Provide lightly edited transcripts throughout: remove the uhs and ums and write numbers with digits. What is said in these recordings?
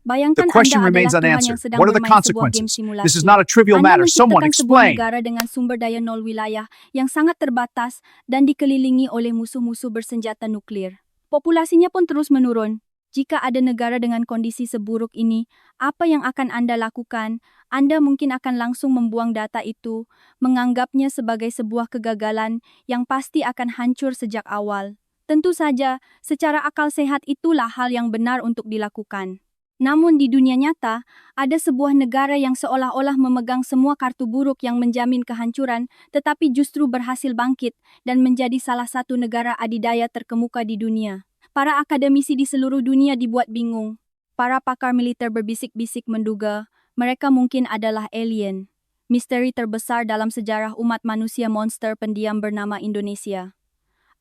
The Bayangkan question Anda remains adalah Tuhan yang unanswered. sedang What are the bermain sebuah game consequences? This is simulasi. not a trivial Anda matter. Someone menciptakan sebuah explain. negara dengan sumber daya nol wilayah yang sangat terbatas dan dikelilingi oleh musuh-musuh bersenjata nuklir. Populasinya pun terus menurun. Jika ada negara dengan kondisi seburuk ini, apa yang akan Anda lakukan? Anda mungkin akan langsung membuang data itu, menganggapnya sebagai sebuah kegagalan yang pasti akan hancur sejak awal. Tentu saja, secara akal sehat itulah hal yang benar untuk dilakukan. Namun di dunia nyata, ada sebuah negara yang seolah-olah memegang semua kartu buruk yang menjamin kehancuran, tetapi justru berhasil bangkit dan menjadi salah satu negara adidaya terkemuka di dunia. Para akademisi di seluruh dunia dibuat bingung. Para pakar militer berbisik-bisik menduga mereka mungkin adalah alien. Misteri terbesar dalam sejarah umat manusia monster pendiam bernama Indonesia.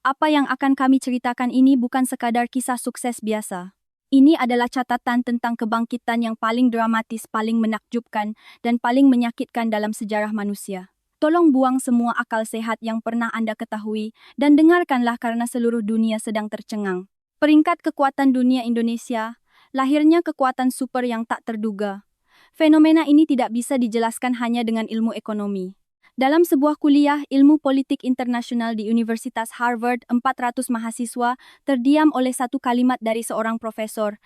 Apa yang akan kami ceritakan ini bukan sekadar kisah sukses biasa. Ini adalah catatan tentang kebangkitan yang paling dramatis, paling menakjubkan, dan paling menyakitkan dalam sejarah manusia. Tolong buang semua akal sehat yang pernah Anda ketahui dan dengarkanlah karena seluruh dunia sedang tercengang. Peringkat kekuatan dunia Indonesia, lahirnya kekuatan super yang tak terduga. Fenomena ini tidak bisa dijelaskan hanya dengan ilmu ekonomi. Dalam sebuah kuliah ilmu politik internasional di Universitas Harvard, 400 mahasiswa terdiam oleh satu kalimat dari seorang profesor.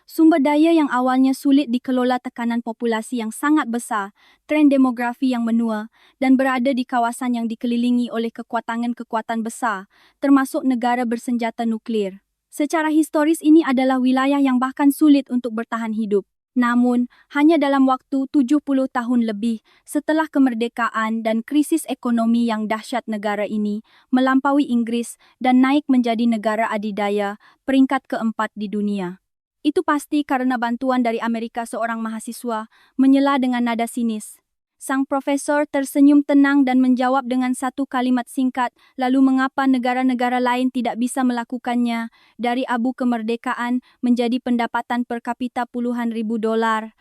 Sumber daya yang awalnya sulit dikelola, tekanan populasi yang sangat besar, tren demografi yang menua, dan berada di kawasan yang dikelilingi oleh kekuatan besar, termasuk negara bersenjata nuklir. Secara historis ini adalah wilayah yang bahkan sulit untuk bertahan hidup. Namun, hanya dalam waktu 70 tahun lebih setelah kemerdekaan dan krisis ekonomi yang dahsyat, negara ini melampaui Inggris dan naik menjadi negara adidaya peringkat keempat di dunia. Itu pasti karena bantuan dari Amerika. Seorang mahasiswa menyela dengan nada sinis. Sang profesor tersenyum tenang dan menjawab dengan satu kalimat singkat, lalu mengapa negara-negara lain tidak bisa melakukannya? Dari abu kemerdekaan menjadi pendapatan per kapita puluhan ribu dolar.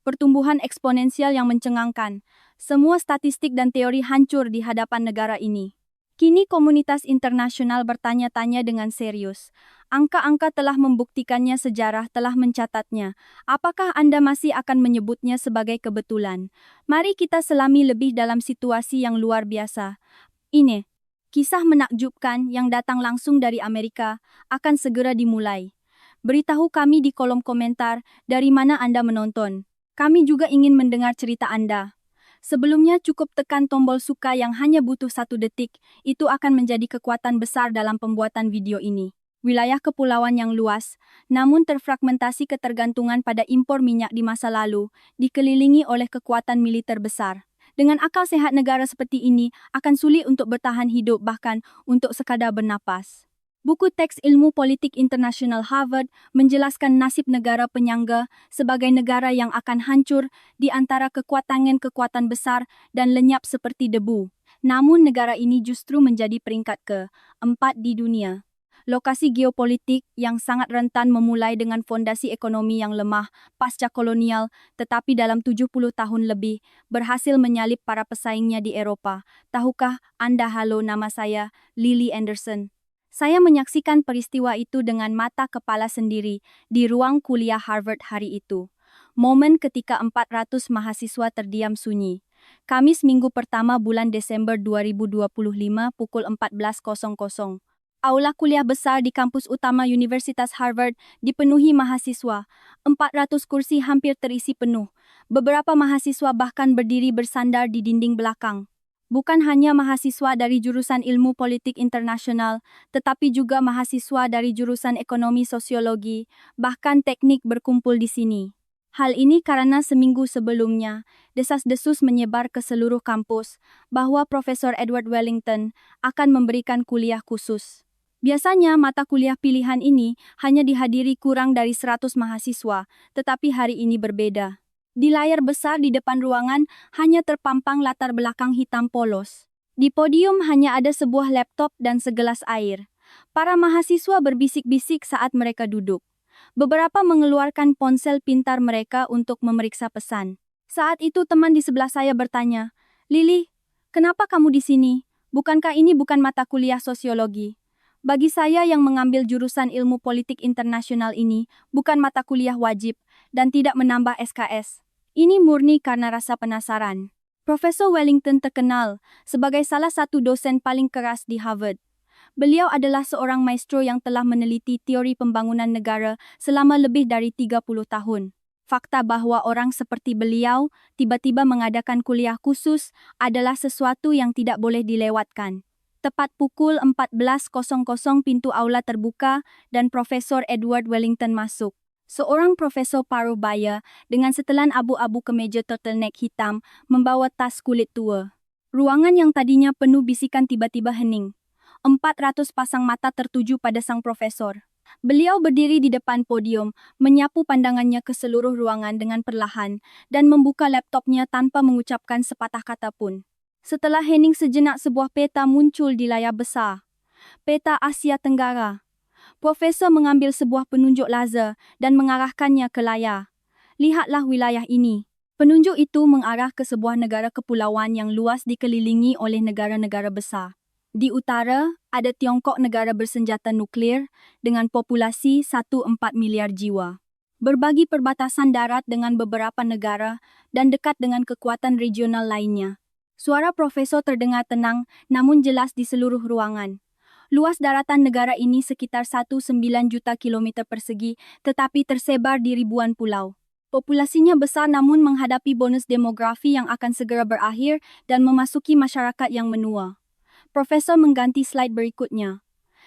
Pertumbuhan eksponensial yang mencengangkan. Semua statistik dan teori hancur di hadapan negara ini. Kini komunitas internasional bertanya-tanya dengan serius. Angka-angka telah membuktikannya, sejarah telah mencatatnya. Apakah Anda masih akan menyebutnya sebagai kebetulan? Mari kita selami lebih dalam situasi yang luar biasa. Ini, kisah menakjubkan yang datang langsung dari Amerika, akan segera dimulai. Beritahu kami di kolom komentar dari mana Anda menonton. Kami juga ingin mendengar cerita Anda. Sebelumnya cukup tekan tombol suka yang hanya butuh 1 detik, itu akan menjadi kekuatan besar dalam pembuatan video ini. Wilayah kepulauan yang luas, namun terfragmentasi ketergantungan pada impor minyak di masa lalu, dikelilingi oleh kekuatan militer besar. Dengan akal sehat negara seperti ini akan sulit untuk bertahan hidup, bahkan untuk sekadar bernapas. Buku teks ilmu politik internasional Harvard menjelaskan nasib negara penyangga sebagai negara yang akan hancur di antara kekuatan besar dan lenyap seperti debu. Namun negara ini justru menjadi peringkat ke-4 di dunia. Lokasi geopolitik yang sangat rentan, memulai dengan fondasi ekonomi yang lemah pasca kolonial, tetapi dalam 70 tahun lebih berhasil menyalip para pesaingnya di Eropa. Tahukah Anda? Halo, nama saya Lily Anderson. Saya menyaksikan peristiwa itu dengan mata kepala sendiri di ruang kuliah Harvard hari itu. Momen ketika 400 mahasiswa terdiam sunyi. Kamis minggu pertama bulan Desember 2025 pukul 14.00. Aula kuliah besar di kampus utama Universitas Harvard dipenuhi mahasiswa. 400 kursi hampir terisi penuh. Beberapa mahasiswa bahkan berdiri bersandar di dinding belakang. Bukan hanya mahasiswa dari jurusan ilmu politik internasional, tetapi juga mahasiswa dari jurusan ekonomi, sosiologi, bahkan teknik berkumpul di sini. Hal ini karena seminggu sebelumnya, desas-desus menyebar ke seluruh kampus bahwa Profesor Edward Wellington akan memberikan kuliah khusus. Biasanya mata kuliah pilihan ini hanya dihadiri kurang dari 100 mahasiswa, tetapi hari ini berbeda. Di layar besar di depan ruangan hanya terpampang latar belakang hitam polos. Di podium hanya ada sebuah laptop dan segelas air. Para mahasiswa berbisik-bisik saat mereka duduk. Beberapa mengeluarkan ponsel pintar mereka untuk memeriksa pesan. Saat itu teman di sebelah saya bertanya, "Lily, kenapa kamu di sini? Bukankah ini bukan mata kuliah sosiologi?" Bagi saya yang mengambil jurusan ilmu politik internasional, ini bukan mata kuliah wajib, dan tidak menambah SKS. Ini murni karena rasa penasaran. Profesor Wellington terkenal sebagai salah satu dosen paling keras di Harvard. Beliau adalah seorang maestro yang telah meneliti teori pembangunan negara selama lebih dari 30 tahun. Fakta bahwa orang seperti beliau tiba-tiba mengadakan kuliah khusus adalah sesuatu yang tidak boleh dilewatkan. Tepat pukul 14.00 pintu aula terbuka dan Profesor Edward Wellington masuk. Seorang profesor paruh baya dengan setelan abu-abu kemeja turtleneck hitam membawa tas kulit tua. Ruangan yang tadinya penuh bisikan tiba-tiba hening. 400 pasang mata tertuju pada sang profesor. Beliau berdiri di depan podium, menyapu pandangannya ke seluruh ruangan dengan perlahan dan membuka laptopnya tanpa mengucapkan sepatah kata pun. Setelah hening sejenak, sebuah peta muncul di layar besar. Peta Asia Tenggara. Profesor mengambil sebuah penunjuk laser dan mengarahkannya ke layar. Lihatlah wilayah ini. Penunjuk itu mengarah ke sebuah negara kepulauan yang luas dikelilingi oleh negara-negara besar. Di utara, ada Tiongkok, negara bersenjata nuklir dengan populasi 1,4 miliar jiwa. Berbagi perbatasan darat dengan beberapa negara dan dekat dengan kekuatan regional lainnya. Suara profesor terdengar tenang namun jelas di seluruh ruangan. Luas daratan negara ini sekitar 19 juta kilometer persegi, tetapi tersebar di ribuan pulau. Populasinya besar namun menghadapi bonus demografi yang akan segera berakhir dan memasuki masyarakat yang menua. Profesor mengganti slide berikutnya.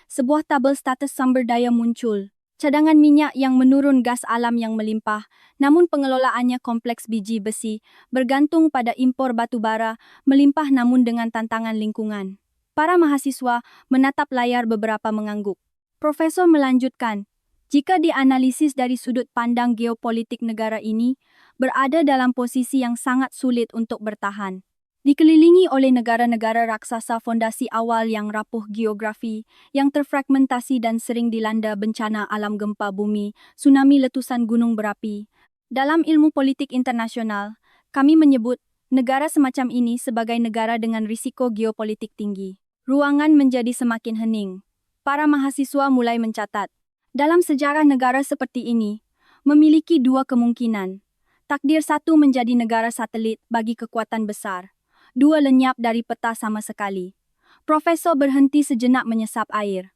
Sebuah tabel status sumber daya muncul. Cadangan minyak yang menurun, gas alam yang melimpah, namun pengelolaannya kompleks, biji besi, bergantung pada impor batu bara, melimpah namun dengan tantangan lingkungan. Para mahasiswa menatap layar beberapa mengangguk. Profesor melanjutkan, jika dianalisis dari sudut pandang geopolitik, negara ini berada dalam posisi yang sangat sulit untuk bertahan. Dikelilingi oleh negara-negara raksasa, fondasi awal yang rapuh, geografi yang terfragmentasi dan sering dilanda bencana alam, gempa bumi, tsunami, letusan gunung berapi. Dalam ilmu politik internasional, kami menyebut negara semacam ini sebagai negara dengan risiko geopolitik tinggi. Ruangan menjadi semakin hening. Para mahasiswa mulai mencatat. Dalam sejarah, negara seperti ini memiliki dua kemungkinan. Takdir: satu, menjadi negara satelit bagi kekuatan besar. Dua, lenyap dari peta sama sekali. Profesor berhenti sejenak menyesap air.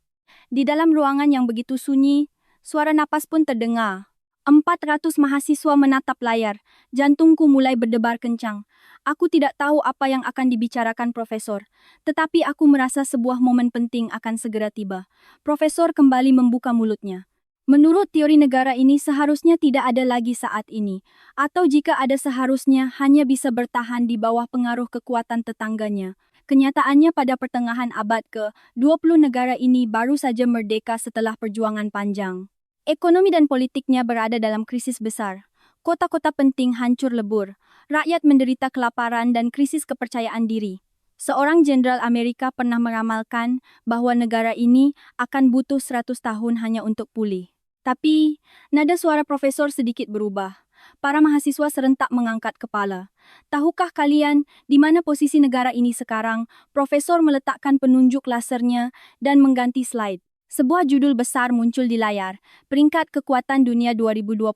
Di dalam ruangan yang begitu sunyi, suara napas pun terdengar. 400 mahasiswa menatap layar. Jantungku mulai berdebar kencang. Aku tidak tahu apa yang akan dibicarakan profesor, tetapi aku merasa sebuah momen penting akan segera tiba. Profesor kembali membuka mulutnya. Menurut teori negara ini seharusnya tidak ada lagi saat ini, atau jika ada seharusnya hanya bisa bertahan di bawah pengaruh kekuatan tetangganya. Kenyataannya pada pertengahan abad ke-20 negara ini baru saja merdeka setelah perjuangan panjang. Ekonomi dan politiknya berada dalam krisis besar. Kota-kota penting hancur lebur. Rakyat menderita kelaparan dan krisis kepercayaan diri. Seorang jenderal Amerika pernah meramalkan bahwa negara ini akan butuh 100 tahun hanya untuk pulih. Tapi, nada suara profesor sedikit berubah. Para mahasiswa serentak mengangkat kepala. Tahukah kalian di mana posisi negara ini sekarang? Profesor meletakkan penunjuk lasernya dan mengganti slide. Sebuah judul besar muncul di layar, Peringkat Kekuatan Dunia 2025,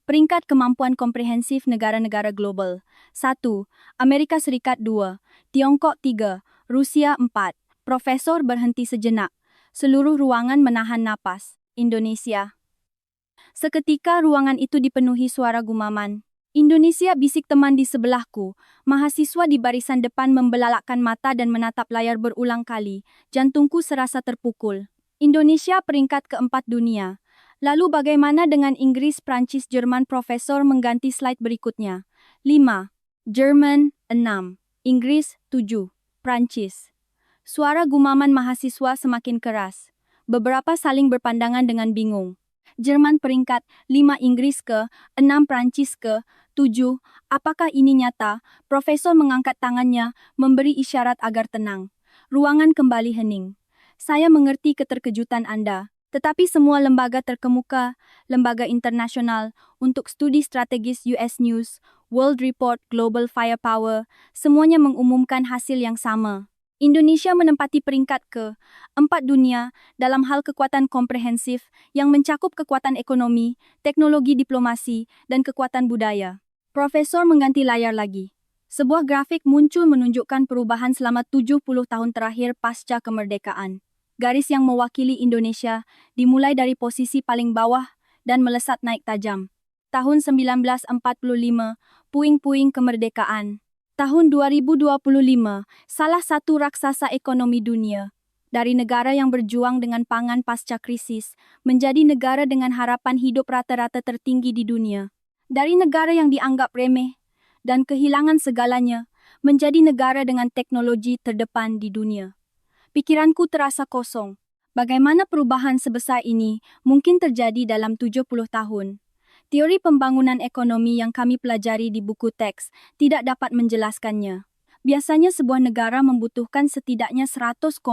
Peringkat Kemampuan Komprehensif Negara-Negara Global. 1. Amerika Serikat 2, Tiongkok 3, Rusia 4. Profesor berhenti sejenak. Seluruh ruangan menahan napas. Indonesia. Seketika ruangan itu dipenuhi suara gumaman. Indonesia, bisik teman di sebelahku. Mahasiswa di barisan depan membelalakkan mata dan menatap layar berulang kali. Jantungku serasa terpukul. Indonesia peringkat keempat dunia. Lalu bagaimana dengan Inggris, Prancis, Jerman? Profesor mengganti slide berikutnya. 5. Jerman 6. Inggris 7. Prancis. Suara gumaman mahasiswa semakin keras. Beberapa saling berpandangan dengan bingung. Jerman peringkat 5, Inggris ke-6, Prancis ke-7. Apakah ini nyata? Profesor mengangkat tangannya, memberi isyarat agar tenang. Ruangan kembali hening. Saya mengerti keterkejutan Anda, tetapi semua lembaga terkemuka, lembaga internasional untuk studi strategis, US News, World Report, Global Firepower, semuanya mengumumkan hasil yang sama. Indonesia menempati peringkat ke-4 dunia dalam hal kekuatan komprehensif yang mencakup kekuatan ekonomi, teknologi diplomasi, dan kekuatan budaya. Profesor mengganti layar lagi. Sebuah grafik muncul menunjukkan perubahan selama 70 tahun terakhir pasca kemerdekaan. Garis yang mewakili Indonesia dimulai dari posisi paling bawah dan melesat naik tajam. Tahun 1945, puing-puing kemerdekaan. Tahun 2025, salah satu raksasa ekonomi dunia. Dari negara yang berjuang dengan pangan pasca krisis, menjadi negara dengan harapan hidup rata-rata tertinggi di dunia. Dari negara yang dianggap remeh dan kehilangan segalanya, menjadi negara dengan teknologi terdepan di dunia. Pikiranku terasa kosong. Bagaimana perubahan sebesar ini mungkin terjadi dalam 70 tahun? Teori pembangunan ekonomi yang kami pelajari di buku teks tidak dapat menjelaskannya. Biasanya sebuah negara membutuhkan setidaknya 100,150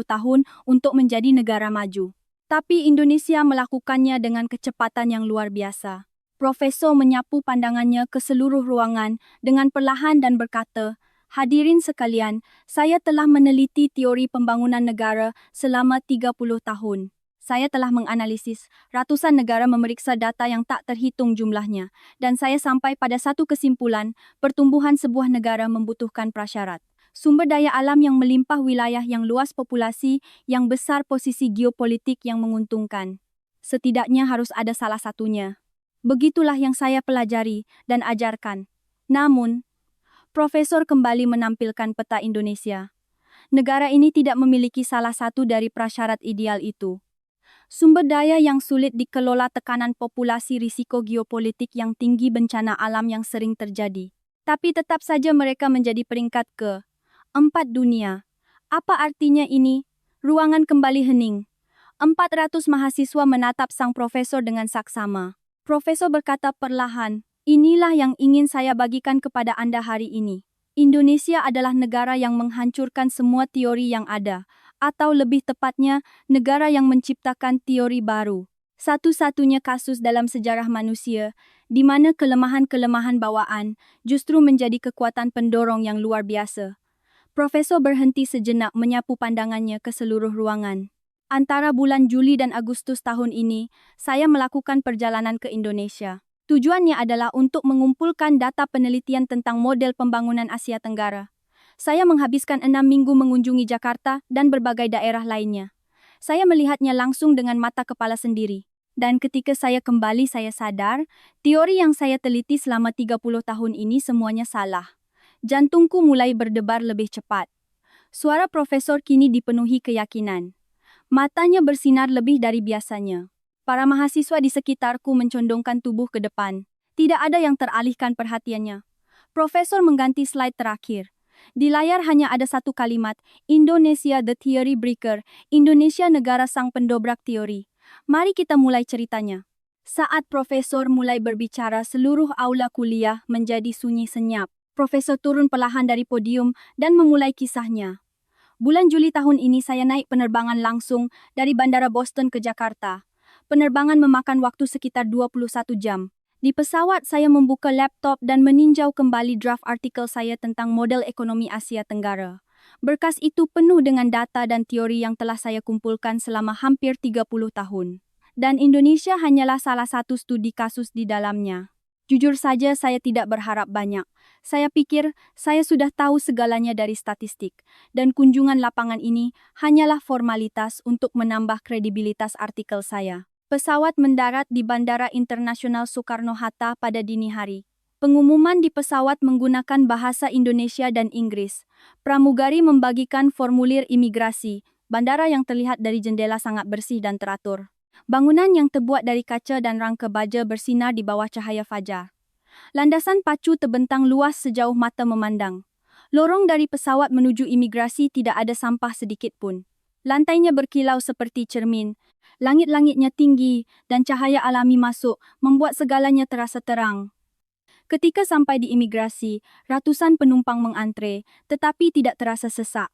tahun untuk menjadi negara maju. Tapi Indonesia melakukannya dengan kecepatan yang luar biasa. Profesor menyapu pandangannya ke seluruh ruangan dengan perlahan dan berkata, "Hadirin sekalian, saya telah meneliti teori pembangunan negara selama 30 tahun. Saya telah menganalisis ratusan negara, memeriksa data yang tak terhitung jumlahnya, dan saya sampai pada satu kesimpulan, pertumbuhan sebuah negara membutuhkan prasyarat. Sumber daya alam yang melimpah, wilayah yang luas, populasi yang besar, posisi geopolitik yang menguntungkan. Setidaknya harus ada salah satunya. Begitulah yang saya pelajari dan ajarkan." Namun, Profesor kembali menampilkan peta Indonesia. Negara ini tidak memiliki salah satu dari prasyarat ideal itu. Sumber daya yang sulit dikelola, tekanan populasi, risiko geopolitik yang tinggi, bencana alam yang sering terjadi. Tapi tetap saja mereka menjadi peringkat ke-4 dunia. Apa artinya ini? Ruangan kembali hening. 400 mahasiswa menatap sang profesor dengan saksama. Profesor berkata perlahan, "Inilah yang ingin saya bagikan kepada Anda hari ini. Indonesia adalah negara yang menghancurkan semua teori yang ada. Atau lebih tepatnya, negara yang menciptakan teori baru. Satu-satunya kasus dalam sejarah manusia, di mana kelemahan-kelemahan bawaan justru menjadi kekuatan pendorong yang luar biasa." Profesor berhenti sejenak menyapu pandangannya ke seluruh ruangan. "Antara bulan Juli dan Agustus tahun ini, saya melakukan perjalanan ke Indonesia. Tujuannya adalah untuk mengumpulkan data penelitian tentang model pembangunan Asia Tenggara. Saya menghabiskan 6 minggu mengunjungi Jakarta dan berbagai daerah lainnya. Saya melihatnya langsung dengan mata kepala sendiri. Dan ketika saya kembali, saya sadar, teori yang saya teliti selama 30 tahun ini semuanya salah. Jantungku mulai berdebar lebih cepat." Suara profesor kini dipenuhi keyakinan. Matanya bersinar lebih dari biasanya. Para mahasiswa di sekitarku mencondongkan tubuh ke depan. Tidak ada yang teralihkan perhatiannya. Profesor mengganti slide terakhir. Di layar hanya ada satu kalimat, "Indonesia the Theory Breaker." Indonesia negara sang pendobrak teori. Mari kita mulai ceritanya. Saat profesor mulai berbicara, seluruh aula kuliah menjadi sunyi senyap. Profesor turun perlahan dari podium dan memulai kisahnya. "Bulan Juli tahun ini saya naik penerbangan langsung dari Bandara Boston ke Jakarta. Penerbangan memakan waktu sekitar 21 jam. Di pesawat saya membuka laptop dan meninjau kembali draft artikel saya tentang model ekonomi Asia Tenggara. Berkas itu penuh dengan data dan teori yang telah saya kumpulkan selama hampir 30 tahun. Dan Indonesia hanyalah salah satu studi kasus di dalamnya. Jujur saja saya tidak berharap banyak. Saya pikir saya sudah tahu segalanya dari statistik. Dan kunjungan lapangan ini hanyalah formalitas untuk menambah kredibilitas artikel saya." Pesawat mendarat di Bandara Internasional Soekarno-Hatta pada dini hari. Pengumuman di pesawat menggunakan bahasa Indonesia dan Inggris. Pramugari membagikan formulir imigrasi. Bandara yang terlihat dari jendela sangat bersih dan teratur. Bangunan yang terbuat dari kaca dan rangka baja bersinar di bawah cahaya fajar. Landasan pacu terbentang luas sejauh mata memandang. Lorong dari pesawat menuju imigrasi tidak ada sampah sedikit pun. Lantainya berkilau seperti cermin. Langit-langitnya tinggi dan cahaya alami masuk membuat segalanya terasa terang. Ketika sampai di imigrasi, ratusan penumpang mengantre, tetapi tidak terasa sesak.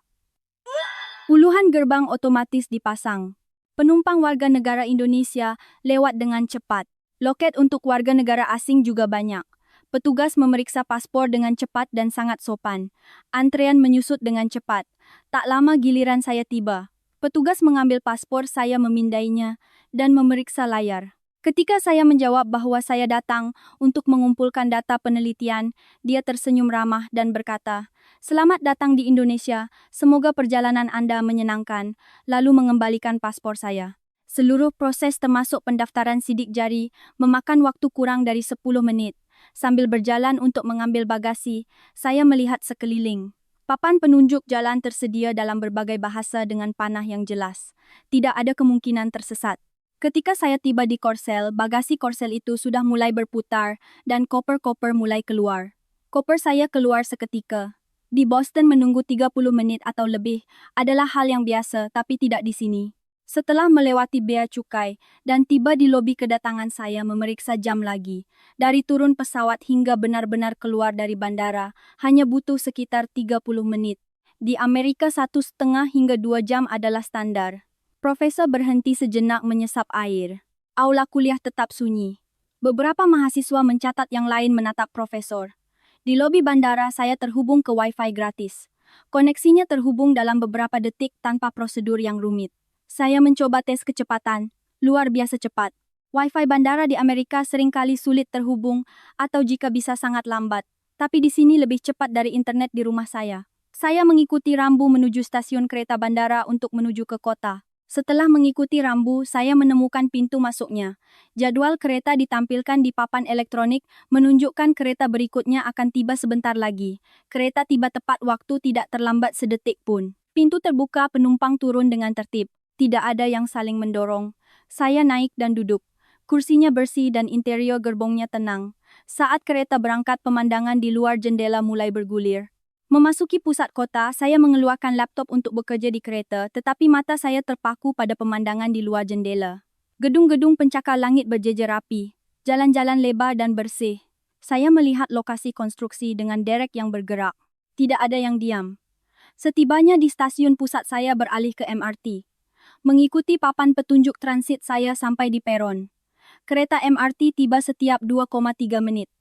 Puluhan gerbang otomatis dipasang. Penumpang warga negara Indonesia lewat dengan cepat. Loket untuk warga negara asing juga banyak. Petugas memeriksa paspor dengan cepat dan sangat sopan. Antrean menyusut dengan cepat. Tak lama giliran saya tiba. Petugas mengambil paspor saya memindainya dan memeriksa layar. Ketika saya menjawab bahwa saya datang untuk mengumpulkan data penelitian, dia tersenyum ramah dan berkata, "Selamat datang di Indonesia, semoga perjalanan Anda menyenangkan," lalu mengembalikan paspor saya. Seluruh proses termasuk pendaftaran sidik jari memakan waktu kurang dari 10 menit. Sambil berjalan untuk mengambil bagasi, saya melihat sekeliling. Papan penunjuk jalan tersedia dalam berbagai bahasa dengan panah yang jelas. Tidak ada kemungkinan tersesat. Ketika saya tiba di Korsel, bagasi Korsel itu sudah mulai berputar dan koper-koper mulai keluar. Koper saya keluar seketika. Di Boston menunggu 30 menit atau lebih adalah hal yang biasa, tapi tidak di sini. Setelah melewati bea cukai dan tiba di lobi kedatangan, saya memeriksa jam lagi. Dari turun pesawat hingga benar-benar keluar dari bandara, hanya butuh sekitar 30 menit. Di Amerika 1,5 hingga 2 jam adalah standar. Profesor berhenti sejenak menyesap air. Aula kuliah tetap sunyi. Beberapa mahasiswa mencatat, yang lain menatap profesor. Di lobi bandara saya terhubung ke Wi-Fi gratis. Koneksinya terhubung dalam beberapa detik tanpa prosedur yang rumit. Saya mencoba tes kecepatan, luar biasa cepat. Wi-Fi bandara di Amerika seringkali sulit terhubung atau jika bisa sangat lambat. Tapi di sini lebih cepat dari internet di rumah saya. Saya mengikuti rambu menuju stasiun kereta bandara untuk menuju ke kota. Setelah mengikuti rambu, saya menemukan pintu masuknya. Jadwal kereta ditampilkan di papan elektronik, menunjukkan kereta berikutnya akan tiba sebentar lagi. Kereta tiba tepat waktu, tidak terlambat sedetik pun. Pintu terbuka, penumpang turun dengan tertib. Tidak ada yang saling mendorong. Saya naik dan duduk. Kursinya bersih dan interior gerbongnya tenang. Saat kereta berangkat, pemandangan di luar jendela mulai bergulir. Memasuki pusat kota, saya mengeluarkan laptop untuk bekerja di kereta, tetapi mata saya terpaku pada pemandangan di luar jendela. Gedung-gedung pencakar langit berjejer rapi. Jalan-jalan lebar dan bersih. Saya melihat lokasi konstruksi dengan derek yang bergerak. Tidak ada yang diam. Setibanya di stasiun pusat, saya beralih ke MRT. Mengikuti papan petunjuk transit, saya sampai di peron. Kereta MRT tiba setiap 2,3 menit.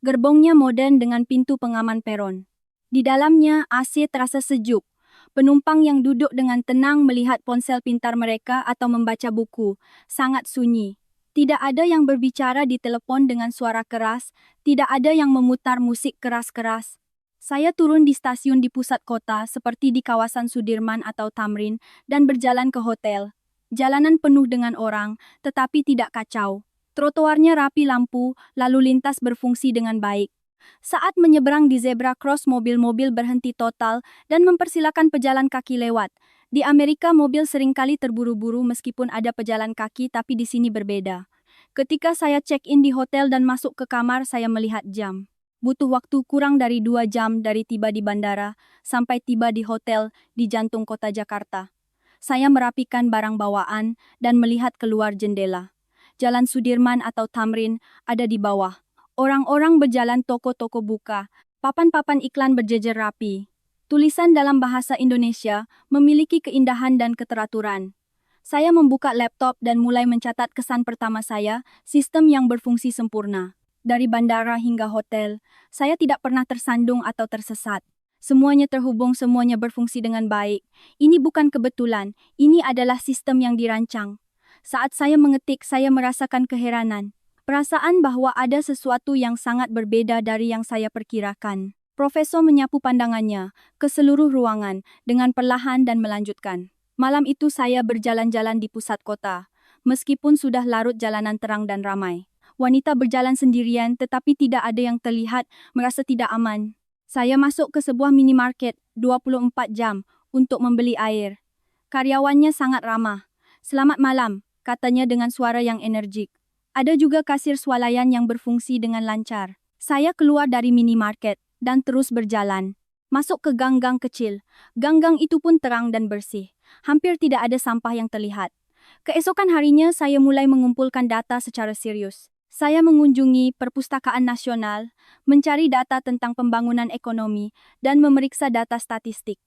Gerbongnya modern dengan pintu pengaman peron. Di dalamnya AC terasa sejuk. Penumpang yang duduk dengan tenang melihat ponsel pintar mereka atau membaca buku. Sangat sunyi. Tidak ada yang berbicara di telepon dengan suara keras. Tidak ada yang memutar musik keras-keras. Saya turun di stasiun di pusat kota seperti di kawasan Sudirman atau Tamrin dan berjalan ke hotel. Jalanan penuh dengan orang, tetapi tidak kacau. Trotoarnya rapi lampu, lalu lintas berfungsi dengan baik. Saat menyeberang di zebra cross, mobil-mobil berhenti total dan mempersilakan pejalan kaki lewat. Di Amerika mobil seringkali terburu-buru meskipun ada pejalan kaki, tapi di sini berbeda. Ketika saya check-in di hotel dan masuk ke kamar, saya melihat jam. Butuh waktu kurang dari 2 jam dari tiba di bandara sampai tiba di hotel di jantung kota Jakarta. Saya merapikan barang bawaan dan melihat keluar jendela. Jalan Sudirman atau Tamrin ada di bawah. Orang-orang berjalan, toko-toko buka, papan-papan iklan berjejer rapi. Tulisan dalam bahasa Indonesia memiliki keindahan dan keteraturan. Saya membuka laptop dan mulai mencatat kesan pertama saya, sistem yang berfungsi sempurna. Dari bandara hingga hotel, saya tidak pernah tersandung atau tersesat. Semuanya terhubung, semuanya berfungsi dengan baik. Ini bukan kebetulan, ini adalah sistem yang dirancang. Saat saya mengetik, saya merasakan keheranan. Perasaan bahwa ada sesuatu yang sangat berbeda dari yang saya perkirakan. Profesor menyapu pandangannya ke seluruh ruangan dengan perlahan dan melanjutkan. Malam itu saya berjalan-jalan di pusat kota. Meskipun sudah larut, jalanan terang dan ramai. Wanita berjalan sendirian, tetapi tidak ada yang terlihat merasa tidak aman. Saya masuk ke sebuah minimarket 24 jam untuk membeli air. Karyawannya sangat ramah. "Selamat malam," katanya dengan suara yang energik. Ada juga kasir swalayan yang berfungsi dengan lancar. Saya keluar dari minimarket dan terus berjalan. Masuk ke gang-gang kecil. Gang-gang itu pun terang dan bersih. Hampir tidak ada sampah yang terlihat. Keesokan harinya saya mulai mengumpulkan data secara serius. Saya mengunjungi Perpustakaan Nasional, mencari data tentang pembangunan ekonomi, dan memeriksa data statistik.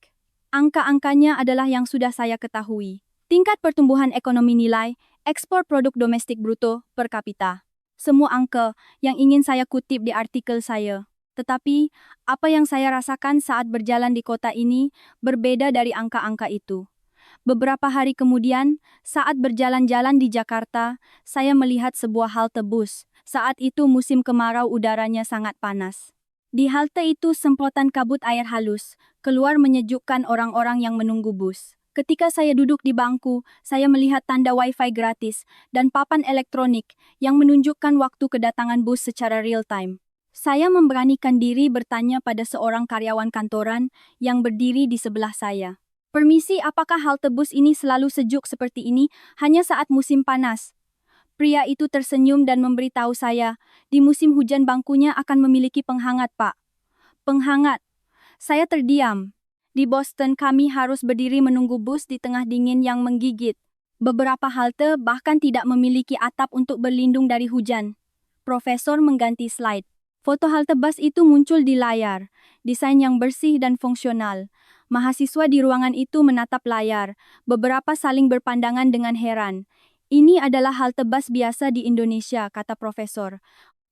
Angka-angkanya adalah yang sudah saya ketahui. Tingkat pertumbuhan ekonomi, nilai ekspor produk domestik bruto per kapita, Semua angka yang ingin saya kutip di artikel saya. Tetapi, apa yang saya rasakan saat berjalan di kota ini berbeda dari angka-angka itu. Beberapa hari kemudian, saat berjalan-jalan di Jakarta, saya melihat sebuah halte bus. Saat itu musim kemarau, udaranya sangat panas. Di halte itu semprotan kabut air halus, keluar menyejukkan orang-orang yang menunggu bus. Ketika saya duduk di bangku, saya melihat tanda wifi gratis dan papan elektronik yang menunjukkan waktu kedatangan bus secara real-time. Saya memberanikan diri bertanya pada seorang karyawan kantoran yang berdiri di sebelah saya. Permisi, apakah halte bus ini selalu sejuk seperti ini hanya saat musim panas? Pria itu tersenyum dan memberitahu saya, di musim hujan bangkunya akan memiliki penghangat, Pak. Penghangat. Saya terdiam. Di Boston kami harus berdiri menunggu bus di tengah dingin yang menggigit. Beberapa halte bahkan tidak memiliki atap untuk berlindung dari hujan. Profesor mengganti slide. Foto halte bus itu muncul di layar. Desain yang bersih dan fungsional. Mahasiswa di ruangan itu menatap layar. Beberapa saling berpandangan dengan heran. Ini adalah halte bus biasa di Indonesia, kata profesor.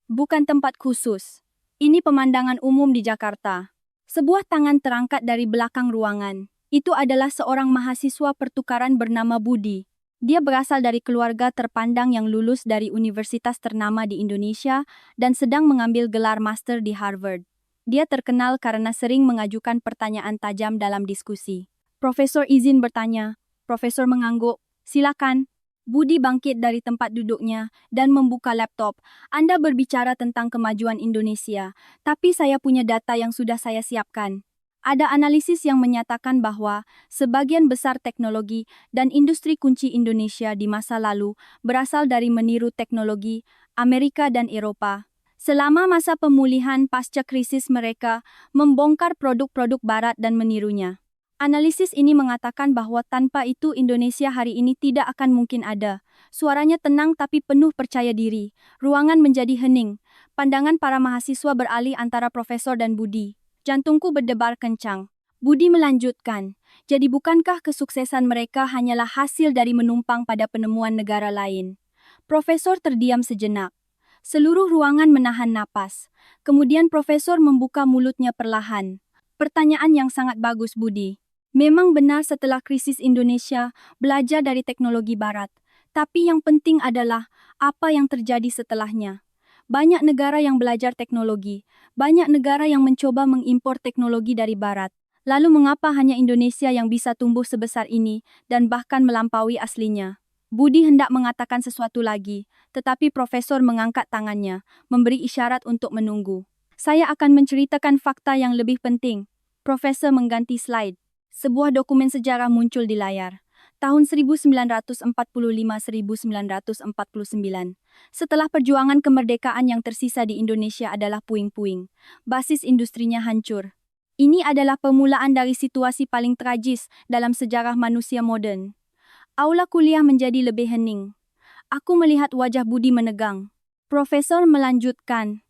Bukan tempat khusus. Ini pemandangan umum di Jakarta. Sebuah tangan terangkat dari belakang ruangan. Itu adalah seorang mahasiswa pertukaran bernama Budi. Dia berasal dari keluarga terpandang yang lulus dari universitas ternama di Indonesia dan sedang mengambil gelar master di Harvard. Dia terkenal karena sering mengajukan pertanyaan tajam dalam diskusi. Profesor izin bertanya. Profesor mengangguk. Silakan. Budi bangkit dari tempat duduknya dan membuka laptop. Anda berbicara tentang kemajuan Indonesia, tapi saya punya data yang sudah saya siapkan. Ada analisis yang menyatakan bahwa sebagian besar teknologi dan industri kunci Indonesia di masa lalu berasal dari meniru teknologi Amerika dan Eropa. Selama masa pemulihan pasca krisis mereka membongkar produk-produk barat dan menirunya. Analisis ini mengatakan bahwa tanpa itu Indonesia hari ini tidak akan mungkin ada. Suaranya tenang tapi penuh percaya diri. Ruangan menjadi hening. Pandangan para mahasiswa beralih antara profesor dan Budi. Jantungku berdebar kencang. Budi melanjutkan, jadi bukankah kesuksesan mereka hanyalah hasil dari menumpang pada penemuan negara lain? Profesor terdiam sejenak. Seluruh ruangan menahan napas. Kemudian profesor membuka mulutnya perlahan. Pertanyaan yang sangat bagus, Budi. Memang benar setelah krisis Indonesia belajar dari teknologi barat. Tapi yang penting adalah apa yang terjadi setelahnya. Banyak negara yang belajar teknologi, banyak negara yang mencoba mengimpor teknologi dari barat. Lalu mengapa hanya Indonesia yang bisa tumbuh sebesar ini dan bahkan melampaui aslinya? Budi hendak mengatakan sesuatu lagi, tetapi profesor mengangkat tangannya, memberi isyarat untuk menunggu. Saya akan menceritakan fakta yang lebih penting. Profesor mengganti slide. Sebuah dokumen sejarah muncul di layar. Tahun 1945-1949. Setelah perjuangan kemerdekaan yang tersisa di Indonesia adalah puing-puing. Basis industrinya hancur. Ini adalah permulaan dari situasi paling tragis dalam sejarah manusia modern. Aula kuliah menjadi lebih hening. Aku melihat wajah Budi menegang. Profesor melanjutkan,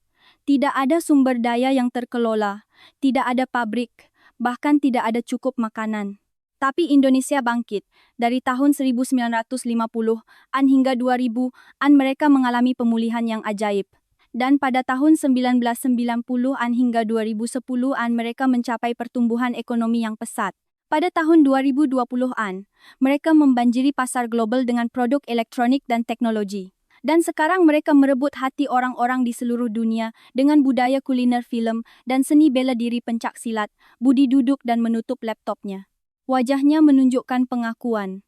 tidak ada sumber daya yang terkelola, tidak ada pabrik, bahkan tidak ada cukup makanan. Tapi Indonesia bangkit. Dari tahun 1950-an hingga 2000-an mereka mengalami pemulihan yang ajaib. Dan pada tahun 1990-an hingga 2010-an mereka mencapai pertumbuhan ekonomi yang pesat. Pada tahun 2020-an, mereka membanjiri pasar global dengan produk elektronik dan teknologi. Dan sekarang mereka merebut hati orang-orang di seluruh dunia dengan budaya kuliner, film, dan seni bela diri pencak silat. Budi duduk dan menutup laptopnya. Wajahnya menunjukkan pengakuan.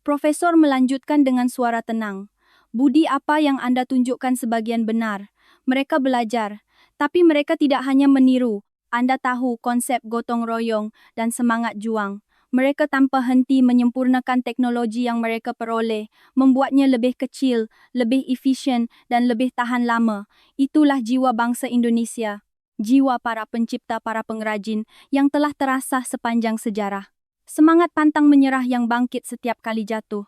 Profesor melanjutkan dengan suara tenang. Budi, apa yang Anda tunjukkan sebagian benar. Mereka belajar, tapi mereka tidak hanya meniru. Anda tahu konsep gotong royong dan semangat juang. Mereka tanpa henti menyempurnakan teknologi yang mereka peroleh, membuatnya lebih kecil, lebih efisien, dan lebih tahan lama. Itulah jiwa bangsa Indonesia. Jiwa para pencipta, para pengrajin yang telah terasah sepanjang sejarah. Semangat pantang menyerah yang bangkit setiap kali jatuh.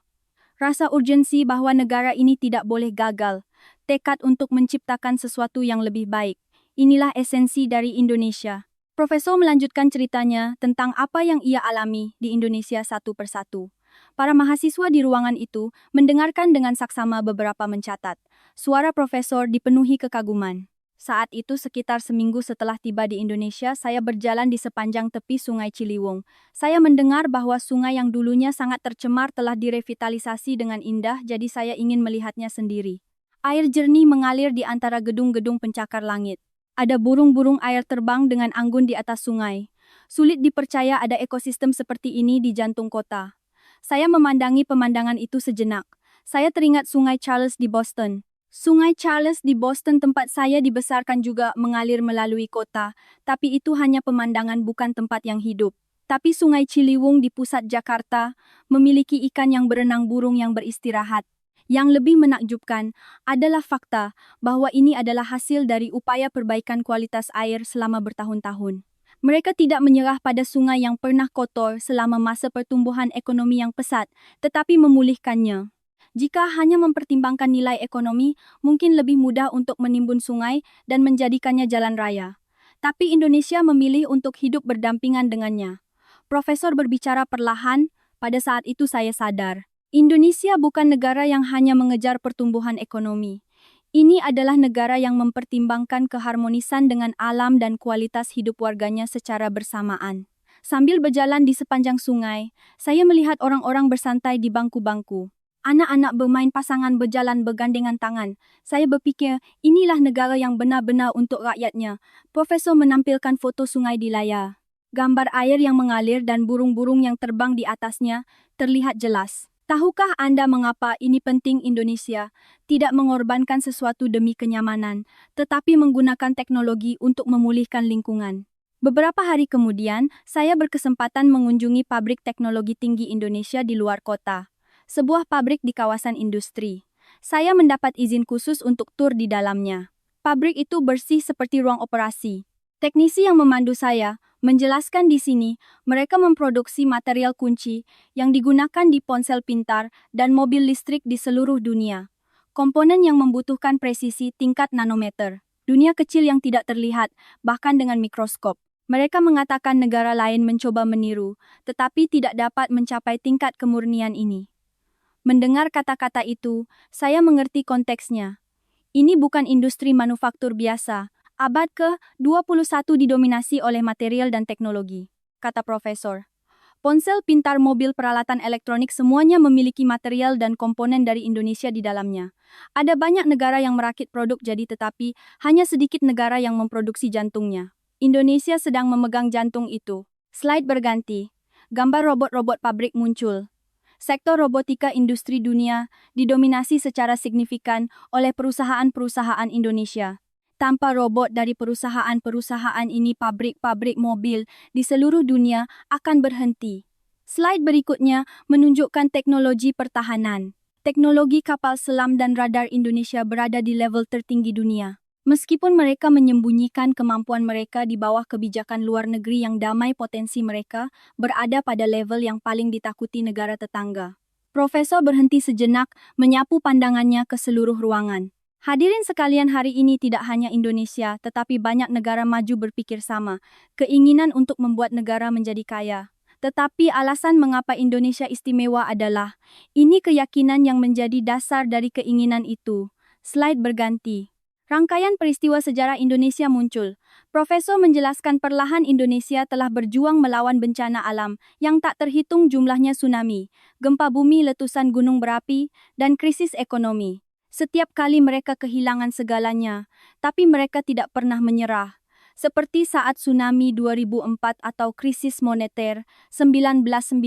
Rasa urgensi bahwa negara ini tidak boleh gagal. Tekad untuk menciptakan sesuatu yang lebih baik. Inilah esensi dari Indonesia. Profesor melanjutkan ceritanya tentang apa yang ia alami di Indonesia satu persatu. Para mahasiswa di ruangan itu mendengarkan dengan saksama, beberapa mencatat. Suara profesor dipenuhi kekaguman. Saat itu sekitar seminggu setelah tiba di Indonesia, saya berjalan di sepanjang tepi Sungai Ciliwung. Saya mendengar bahwa sungai yang dulunya sangat tercemar telah direvitalisasi dengan indah, jadi saya ingin melihatnya sendiri. Air jernih mengalir di antara gedung-gedung pencakar langit. Ada burung-burung air terbang dengan anggun di atas sungai. Sulit dipercaya ada ekosistem seperti ini di jantung kota. Saya memandangi pemandangan itu sejenak. Saya teringat Sungai Charles di Boston. Sungai Charles di Boston tempat saya dibesarkan juga mengalir melalui kota, tapi itu hanya pemandangan bukan tempat yang hidup. Tapi Sungai Ciliwung di pusat Jakarta memiliki ikan yang berenang, burung yang beristirahat. Yang lebih menakjubkan adalah fakta bahwa ini adalah hasil dari upaya perbaikan kualitas air selama bertahun-tahun. Mereka tidak menyerah pada sungai yang pernah kotor selama masa pertumbuhan ekonomi yang pesat, tetapi memulihkannya. Jika hanya mempertimbangkan nilai ekonomi, mungkin lebih mudah untuk menimbun sungai dan menjadikannya jalan raya. Tapi Indonesia memilih untuk hidup berdampingan dengannya. Profesor berbicara perlahan, pada saat itu saya sadar. Indonesia bukan negara yang hanya mengejar pertumbuhan ekonomi. Ini adalah negara yang mempertimbangkan keharmonisan dengan alam dan kualitas hidup warganya secara bersamaan. Sambil berjalan di sepanjang sungai, saya melihat orang-orang bersantai di bangku-bangku. Anak-anak bermain pasangan berjalan bergandengan tangan. Saya berpikir, inilah negara yang benar-benar untuk rakyatnya. Profesor menampilkan foto sungai di layar. Gambar air yang mengalir dan burung-burung yang terbang di atasnya terlihat jelas. Tahukah Anda mengapa ini penting Indonesia tidak mengorbankan sesuatu demi kenyamanan, tetapi menggunakan teknologi untuk memulihkan lingkungan? Beberapa hari kemudian, saya berkesempatan mengunjungi pabrik teknologi tinggi Indonesia di luar kota. Sebuah pabrik di kawasan industri. Saya mendapat izin khusus untuk tur di dalamnya. Pabrik itu bersih seperti ruang operasi. Teknisi yang memandu saya menjelaskan di sini, mereka memproduksi material kunci yang digunakan di ponsel pintar dan mobil listrik di seluruh dunia. Komponen yang membutuhkan presisi tingkat nanometer. Dunia kecil yang tidak terlihat, bahkan dengan mikroskop. Mereka mengatakan negara lain mencoba meniru, tetapi tidak dapat mencapai tingkat kemurnian ini. Mendengar kata-kata itu, saya mengerti konteksnya. Ini bukan industri manufaktur biasa. Abad ke-21 didominasi oleh material dan teknologi, kata profesor. Ponsel pintar, mobil, peralatan elektronik semuanya memiliki material dan komponen dari Indonesia di dalamnya. Ada banyak negara yang merakit produk jadi tetapi hanya sedikit negara yang memproduksi jantungnya. Indonesia sedang memegang jantung itu. Slide berganti. Gambar robot-robot pabrik muncul. Sektor robotika industri dunia didominasi secara signifikan oleh perusahaan-perusahaan Indonesia. Tanpa robot dari perusahaan-perusahaan ini, pabrik-pabrik mobil di seluruh dunia akan berhenti. Slide berikutnya menunjukkan teknologi pertahanan. Teknologi kapal selam dan radar Indonesia berada di level tertinggi dunia. Meskipun mereka menyembunyikan kemampuan mereka di bawah kebijakan luar negeri yang damai, potensi mereka berada pada level yang paling ditakuti negara tetangga. Profesor berhenti sejenak, menyapu pandangannya ke seluruh ruangan. Hadirin sekalian, hari ini tidak hanya Indonesia, tetapi banyak negara maju berpikir sama. Keinginan untuk membuat negara menjadi kaya. Tetapi alasan mengapa Indonesia istimewa adalah, ini keyakinan yang menjadi dasar dari keinginan itu. Slide berganti. Rangkaian peristiwa sejarah Indonesia muncul. Profesor menjelaskan perlahan Indonesia telah berjuang melawan bencana alam yang tak terhitung jumlahnya, tsunami, gempa bumi, letusan gunung berapi, dan krisis ekonomi. Setiap kali mereka kehilangan segalanya, tapi mereka tidak pernah menyerah. Seperti saat tsunami 2004 atau krisis moneter 1998,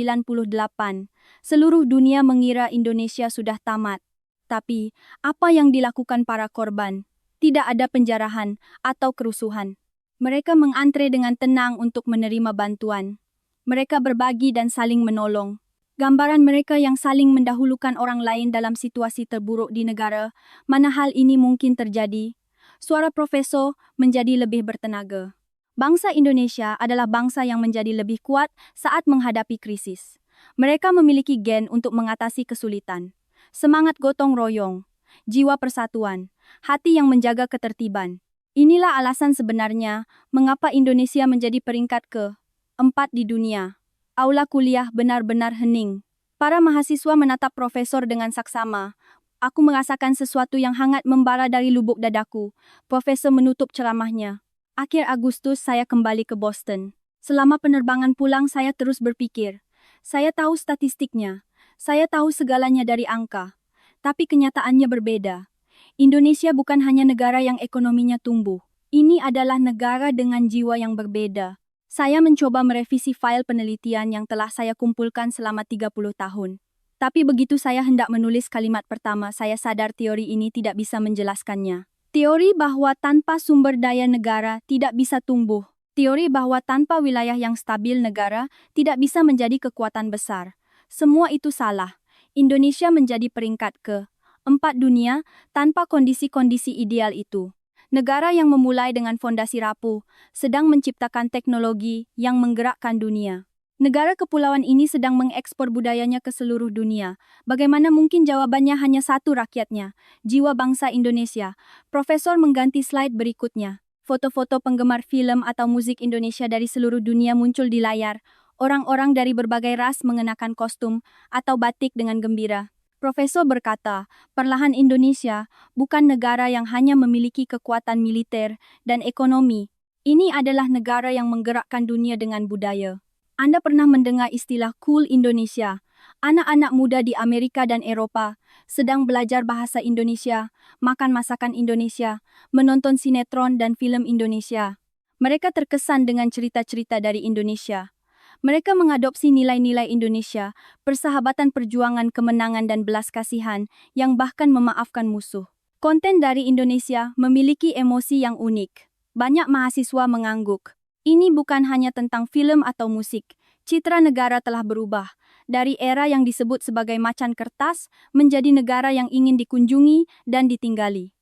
seluruh dunia mengira Indonesia sudah tamat. Tapi, apa yang dilakukan para korban? Tidak ada penjarahan atau kerusuhan. Mereka mengantre dengan tenang untuk menerima bantuan. Mereka berbagi dan saling menolong. Gambaran mereka yang saling mendahulukan orang lain dalam situasi terburuk di negara, mana hal ini mungkin terjadi. Suara profesor menjadi lebih bertenaga. Bangsa Indonesia adalah bangsa yang menjadi lebih kuat saat menghadapi krisis. Mereka memiliki gen untuk mengatasi kesulitan. Semangat gotong royong. Jiwa persatuan, hati yang menjaga ketertiban. Inilah alasan sebenarnya mengapa Indonesia menjadi peringkat ke-4 di dunia. Aula kuliah benar-benar hening. Para mahasiswa menatap profesor dengan saksama. Aku merasakan sesuatu yang hangat membara dari lubuk dadaku. Profesor menutup ceramahnya. Akhir Agustus saya kembali ke Boston. Selama penerbangan pulang saya terus berpikir. Saya tahu statistiknya. Saya tahu segalanya dari angka. Tapi kenyataannya berbeda. Indonesia bukan hanya negara yang ekonominya tumbuh. Ini adalah negara dengan jiwa yang berbeda. Saya mencoba merevisi file penelitian yang telah saya kumpulkan selama 30 tahun. Tapi begitu saya hendak menulis kalimat pertama, saya sadar teori ini tidak bisa menjelaskannya. Teori bahwa tanpa sumber daya negara tidak bisa tumbuh. Teori bahwa tanpa wilayah yang stabil negara tidak bisa menjadi kekuatan besar. Semua itu salah. Indonesia menjadi peringkat ke-4 dunia tanpa kondisi-kondisi ideal itu. Negara yang memulai dengan fondasi rapuh sedang menciptakan teknologi yang menggerakkan dunia. Negara kepulauan ini sedang mengekspor budayanya ke seluruh dunia. Bagaimana mungkin jawabannya hanya satu, rakyatnya, jiwa bangsa Indonesia? Profesor mengganti slide berikutnya. Foto-foto penggemar film atau musik Indonesia dari seluruh dunia muncul di layar. Orang-orang dari berbagai ras mengenakan kostum atau batik dengan gembira. Profesor berkata, perlahan Indonesia bukan negara yang hanya memiliki kekuatan militer dan ekonomi. Ini adalah negara yang menggerakkan dunia dengan budaya. Anda pernah mendengar istilah cool Indonesia? Anak-anak muda di Amerika dan Eropa sedang belajar bahasa Indonesia, makan masakan Indonesia, menonton sinetron dan film Indonesia. Mereka terkesan dengan cerita-cerita dari Indonesia. Mereka mengadopsi nilai-nilai Indonesia, persahabatan, perjuangan, kemenangan, dan belas kasihan yang bahkan memaafkan musuh. Konten dari Indonesia memiliki emosi yang unik. Banyak mahasiswa mengangguk. Ini bukan hanya tentang film atau musik. Citra negara telah berubah. Dari era yang disebut sebagai macan kertas, menjadi negara yang ingin dikunjungi dan ditinggali.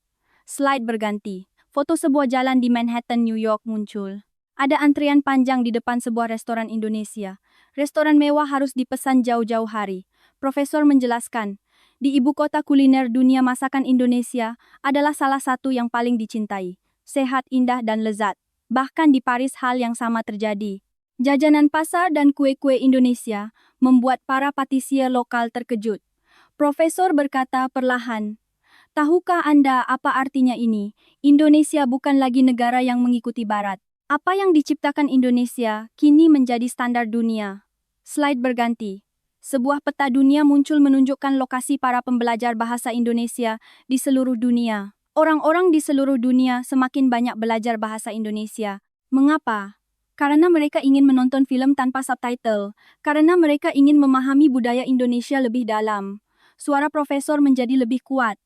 Slide berganti. Foto sebuah jalan di Manhattan, New York muncul. Ada antrian panjang di depan sebuah restoran Indonesia. Restoran mewah harus dipesan jauh-jauh hari. Profesor menjelaskan, di ibu kota kuliner dunia masakan Indonesia adalah salah satu yang paling dicintai. Sehat, indah, dan lezat. Bahkan di Paris hal yang sama terjadi. Jajanan pasar dan kue-kue Indonesia membuat para patisier lokal terkejut. Profesor berkata perlahan, tahukah Anda apa artinya ini? Indonesia bukan lagi negara yang mengikuti Barat. Apa yang diciptakan Indonesia kini menjadi standar dunia. Slide berganti. Sebuah peta dunia muncul menunjukkan lokasi para pembelajar bahasa Indonesia di seluruh dunia. Orang-orang di seluruh dunia semakin banyak belajar bahasa Indonesia. Mengapa? Karena mereka ingin menonton film tanpa subtitle. Karena mereka ingin memahami budaya Indonesia lebih dalam. Suara profesor menjadi lebih kuat.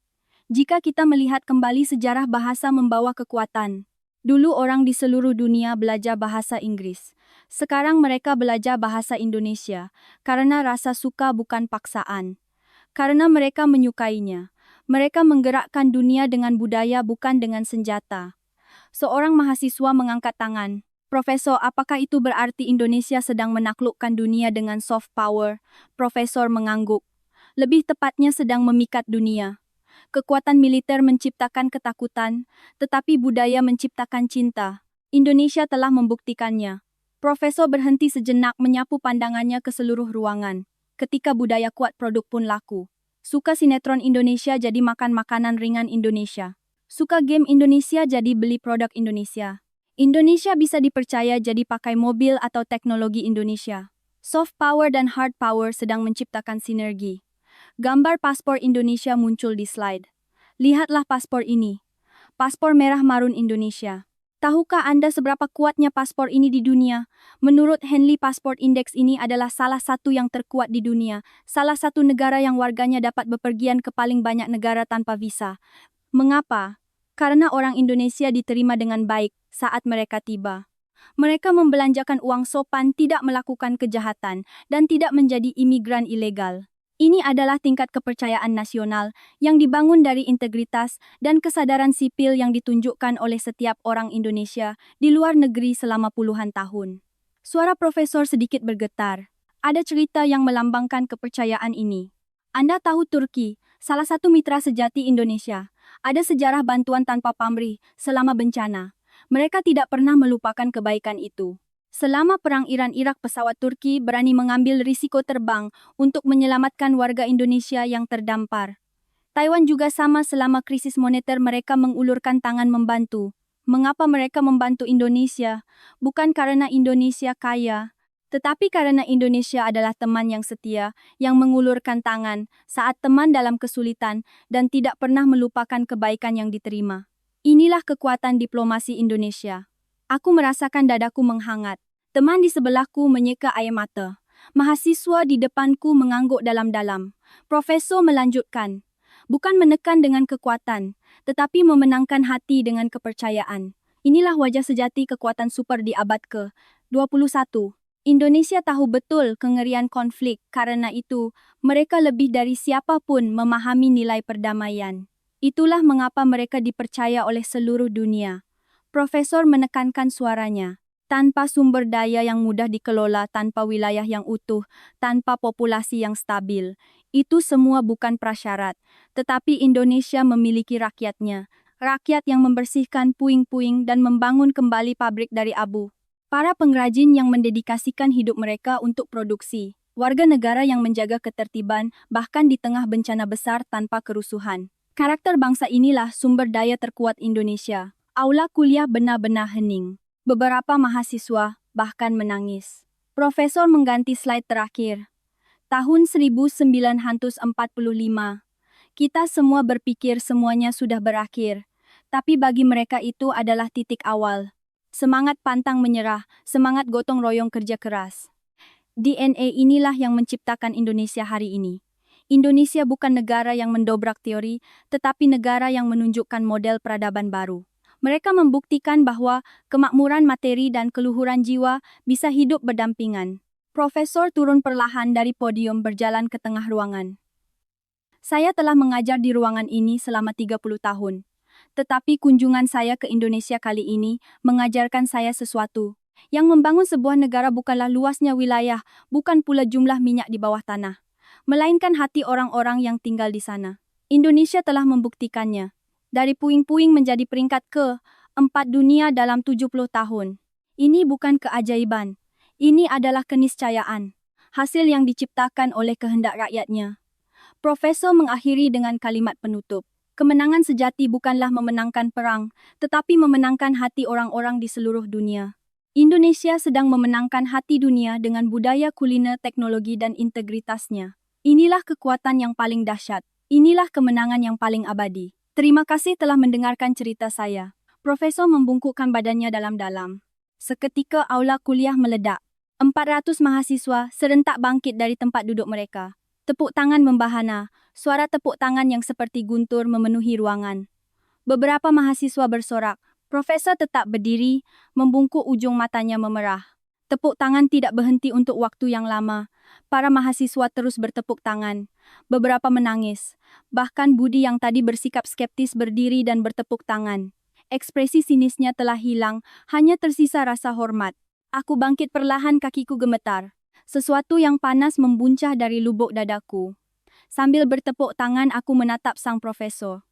Jika kita melihat kembali sejarah bahasa membawa kekuatan. Dulu orang di seluruh dunia belajar bahasa Inggris. Sekarang mereka belajar bahasa Indonesia. Karena rasa suka bukan paksaan. Karena mereka menyukainya. Mereka menggerakkan dunia dengan budaya bukan dengan senjata. Seorang mahasiswa mengangkat tangan. Profesor, apakah itu berarti Indonesia sedang menaklukkan dunia dengan soft power? Profesor mengangguk. Lebih tepatnya sedang memikat dunia. Kekuatan militer menciptakan ketakutan, tetapi budaya menciptakan cinta. Indonesia telah membuktikannya. Profesor berhenti sejenak menyapu pandangannya ke seluruh ruangan. Ketika budaya kuat, produk pun laku. Suka sinetron Indonesia jadi makan makanan ringan Indonesia. Suka game Indonesia jadi beli produk Indonesia. Indonesia bisa dipercaya jadi pakai mobil atau teknologi Indonesia. Soft power dan hard power sedang menciptakan sinergi. Gambar paspor Indonesia muncul di slide. Lihatlah paspor ini. Paspor merah marun Indonesia. Tahukah Anda seberapa kuatnya paspor ini di dunia? Menurut Henley Passport Index ini adalah salah satu yang terkuat di dunia. Salah satu negara yang warganya dapat bepergian ke paling banyak negara tanpa visa. Mengapa? Karena orang Indonesia diterima dengan baik saat mereka tiba. Mereka membelanjakan uang sopan, tidak melakukan kejahatan, dan tidak menjadi imigran ilegal. Ini adalah tingkat kepercayaan nasional yang dibangun dari integritas dan kesadaran sipil yang ditunjukkan oleh setiap orang Indonesia di luar negeri selama puluhan tahun. Suara profesor sedikit bergetar. Ada cerita yang melambangkan kepercayaan ini. Anda tahu Turki, salah satu mitra sejati Indonesia. Ada sejarah bantuan tanpa pamrih selama bencana. Mereka tidak pernah melupakan kebaikan itu. Selama Perang Iran-Irak, pesawat Turki berani mengambil risiko terbang untuk menyelamatkan warga Indonesia yang terdampar. Taiwan juga sama selama krisis moneter mereka mengulurkan tangan membantu. Mengapa mereka membantu Indonesia? Bukan karena Indonesia kaya, tetapi karena Indonesia adalah teman yang setia, yang mengulurkan tangan saat teman dalam kesulitan dan tidak pernah melupakan kebaikan yang diterima. Inilah kekuatan diplomasi Indonesia. Aku merasakan dadaku menghangat. Teman di sebelahku menyeka air mata. Mahasiswa di depanku mengangguk dalam-dalam. Profesor melanjutkan, bukan menekan dengan kekuatan, tetapi memenangkan hati dengan kepercayaan. Inilah wajah sejati kekuatan super di abad ke-21. Indonesia tahu betul kengerian konflik, karena itu, mereka lebih dari siapapun memahami nilai perdamaian. Itulah mengapa mereka dipercaya oleh seluruh dunia. Profesor menekankan suaranya. Tanpa sumber daya yang mudah dikelola, tanpa wilayah yang utuh, tanpa populasi yang stabil, itu semua bukan prasyarat. Tetapi Indonesia memiliki rakyatnya. Rakyat yang membersihkan puing-puing dan membangun kembali pabrik dari abu. Para pengrajin yang mendedikasikan hidup mereka untuk produksi. Warga negara yang menjaga ketertiban, bahkan di tengah bencana besar tanpa kerusuhan. Karakter bangsa inilah sumber daya terkuat Indonesia. Aula kuliah benar-benar hening. Beberapa mahasiswa bahkan menangis. Profesor mengganti slide terakhir. Tahun 1945. Kita semua berpikir semuanya sudah berakhir. Tapi bagi mereka itu adalah titik awal. Semangat pantang menyerah, semangat gotong royong kerja keras. DNA inilah yang menciptakan Indonesia hari ini. Indonesia bukan negara yang mendobrak teori, tetapi negara yang menunjukkan model peradaban baru. Mereka membuktikan bahwa kemakmuran materi dan keluhuran jiwa bisa hidup berdampingan. Profesor turun perlahan dari podium berjalan ke tengah ruangan. Saya telah mengajar di ruangan ini selama 30 tahun. Tetapi kunjungan saya ke Indonesia kali ini mengajarkan saya sesuatu. Yang membangun sebuah negara bukanlah luasnya wilayah, bukan pula jumlah minyak di bawah tanah, melainkan hati orang-orang yang tinggal di sana. Indonesia telah membuktikannya. Dari puing-puing menjadi peringkat ke-4 dunia dalam 70 tahun. Ini bukan keajaiban. Ini adalah keniscayaan. Hasil yang diciptakan oleh kehendak rakyatnya. Profesor mengakhiri dengan kalimat penutup. Kemenangan sejati bukanlah memenangkan perang, tetapi memenangkan hati orang-orang di seluruh dunia. Indonesia sedang memenangkan hati dunia dengan budaya kuliner, teknologi dan integritasnya. Inilah kekuatan yang paling dahsyat. Inilah kemenangan yang paling abadi. Terima kasih telah mendengarkan cerita saya. Profesor membungkukkan badannya dalam-dalam. Seketika aula kuliah meledak. 400 mahasiswa serentak bangkit dari tempat duduk mereka. Tepuk tangan membahana, suara tepuk tangan yang seperti guntur memenuhi ruangan. Beberapa mahasiswa bersorak. Profesor tetap berdiri, membungkuk ujung matanya memerah. Tepuk tangan tidak berhenti untuk waktu yang lama. Para mahasiswa terus bertepuk tangan. Beberapa menangis. Bahkan Budi yang tadi bersikap skeptis berdiri dan bertepuk tangan. Ekspresi sinisnya telah hilang, hanya tersisa rasa hormat. Aku bangkit perlahan, kakiku gemetar. Sesuatu yang panas membuncah dari lubuk dadaku. Sambil bertepuk tangan aku menatap sang profesor.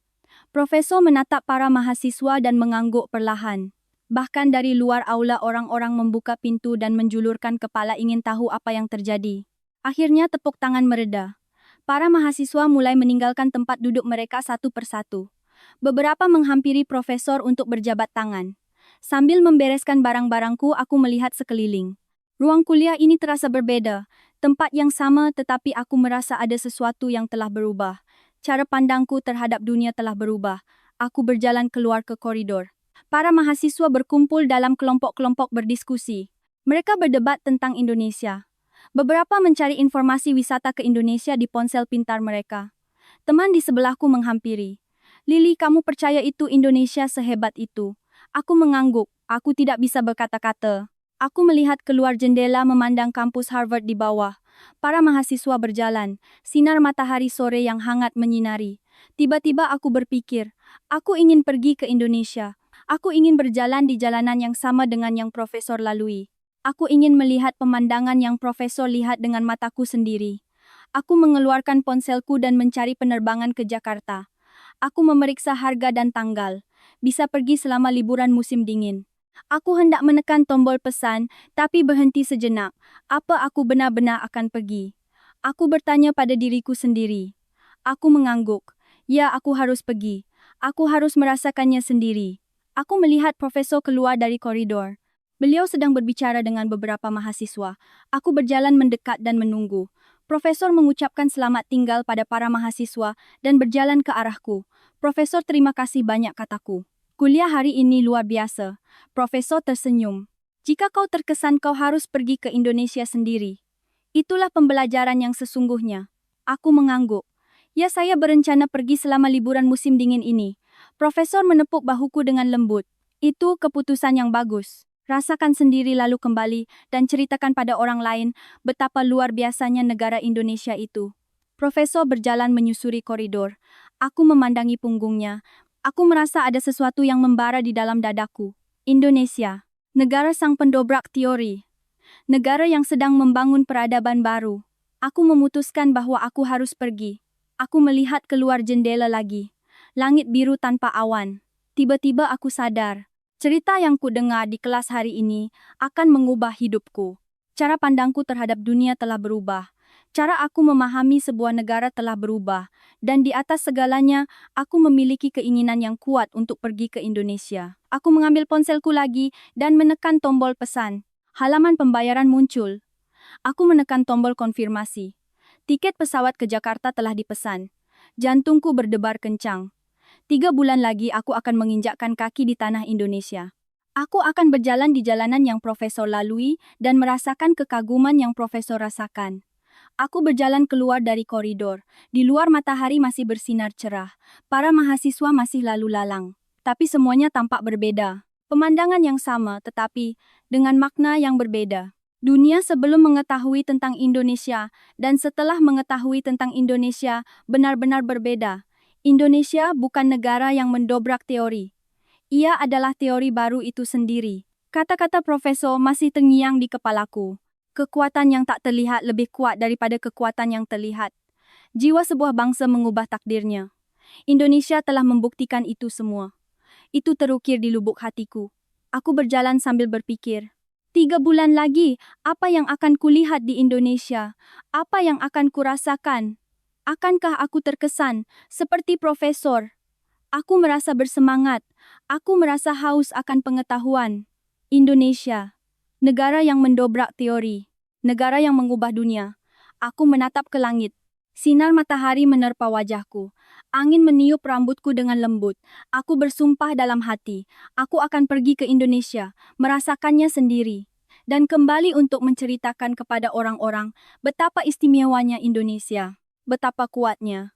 Profesor menatap para mahasiswa dan mengangguk perlahan. Bahkan dari luar aula orang-orang membuka pintu dan menjulurkan kepala ingin tahu apa yang terjadi. Akhirnya tepuk tangan mereda. Para mahasiswa mulai meninggalkan tempat duduk mereka satu persatu. Beberapa menghampiri profesor untuk berjabat tangan. Sambil membereskan barang-barangku aku melihat sekeliling. Ruang kuliah ini terasa berbeda. Tempat yang sama tetapi aku merasa ada sesuatu yang telah berubah. Cara pandangku terhadap dunia telah berubah. Aku berjalan keluar ke koridor. Para mahasiswa berkumpul dalam kelompok-kelompok berdiskusi. Mereka berdebat tentang Indonesia. Beberapa mencari informasi wisata ke Indonesia di ponsel pintar mereka. Teman di sebelahku menghampiri. Lili, kamu percaya itu Indonesia sehebat itu? Aku mengangguk. Aku tidak bisa berkata-kata. Aku melihat keluar jendela memandang kampus Harvard di bawah. Para mahasiswa berjalan, sinar matahari sore yang hangat menyinari. Tiba-tiba aku berpikir, aku ingin pergi ke Indonesia. Aku ingin berjalan di jalanan yang sama dengan yang profesor lalui. Aku ingin melihat pemandangan yang profesor lihat dengan mataku sendiri. Aku mengeluarkan ponselku dan mencari penerbangan ke Jakarta. Aku memeriksa harga dan tanggal. Bisa pergi selama liburan musim dingin. Aku hendak menekan tombol pesan, tapi berhenti sejenak. Apa aku benar-benar akan pergi? Aku bertanya pada diriku sendiri. Aku mengangguk. Ya, aku harus pergi. Aku harus merasakannya sendiri. Aku melihat Profesor keluar dari koridor. Beliau sedang berbicara dengan beberapa mahasiswa. Aku berjalan mendekat dan menunggu. Profesor mengucapkan selamat tinggal pada para mahasiswa dan berjalan ke arahku. Profesor, terima kasih banyak, kataku. Kuliah hari ini luar biasa. Profesor tersenyum. Jika kau terkesan kau harus pergi ke Indonesia sendiri. Itulah pembelajaran yang sesungguhnya. Aku mengangguk. Ya, saya berencana pergi selama liburan musim dingin ini. Profesor menepuk bahuku dengan lembut. Itu keputusan yang bagus. Rasakan sendiri lalu kembali dan ceritakan pada orang lain betapa luar biasanya negara Indonesia itu. Profesor berjalan menyusuri koridor. Aku memandangi punggungnya. Aku merasa ada sesuatu yang membara di dalam dadaku. Indonesia, negara sang pendobrak teori. Negara yang sedang membangun peradaban baru. Aku memutuskan bahwa aku harus pergi. Aku melihat keluar jendela lagi. Langit biru tanpa awan. Tiba-tiba aku sadar. Cerita yang ku dengar di kelas hari ini akan mengubah hidupku. Cara pandangku terhadap dunia telah berubah. Cara aku memahami sebuah negara telah berubah. Dan di atas segalanya, aku memiliki keinginan yang kuat untuk pergi ke Indonesia. Aku mengambil ponselku lagi dan menekan tombol pesan. Halaman pembayaran muncul. Aku menekan tombol konfirmasi. Tiket pesawat ke Jakarta telah dipesan. Jantungku berdebar kencang. 3 bulan lagi aku akan menginjakkan kaki di tanah Indonesia. Aku akan berjalan di jalanan yang Profesor lalui dan merasakan kekaguman yang Profesor rasakan. Aku berjalan keluar dari koridor. Di luar matahari masih bersinar cerah. Para mahasiswa masih lalu lalang. Tapi semuanya tampak berbeda. Pemandangan yang sama tetapi dengan makna yang berbeda. Dunia sebelum mengetahui tentang Indonesia dan setelah mengetahui tentang Indonesia benar-benar berbeda. Indonesia bukan negara yang mendobrak teori. Ia adalah teori baru itu sendiri. Kata-kata Profesor masih terngiang di kepalaku. Kekuatan yang tak terlihat lebih kuat daripada kekuatan yang terlihat. Jiwa sebuah bangsa mengubah takdirnya. Indonesia telah membuktikan itu semua. Itu terukir di lubuk hatiku. Aku berjalan sambil berpikir. 3 bulan lagi, apa yang akan kulihat di Indonesia? Apa yang akan kurasakan? Akankah aku terkesan seperti Profesor? Aku merasa bersemangat. Aku merasa haus akan pengetahuan. Indonesia, negara yang mendobrak teori. Negara yang mengubah dunia. Aku menatap ke langit. Sinar matahari menerpa wajahku. Angin meniup rambutku dengan lembut. Aku bersumpah dalam hati. Aku akan pergi ke Indonesia, merasakannya sendiri. Dan kembali untuk menceritakan kepada orang-orang betapa istimewanya Indonesia. Betapa kuatnya.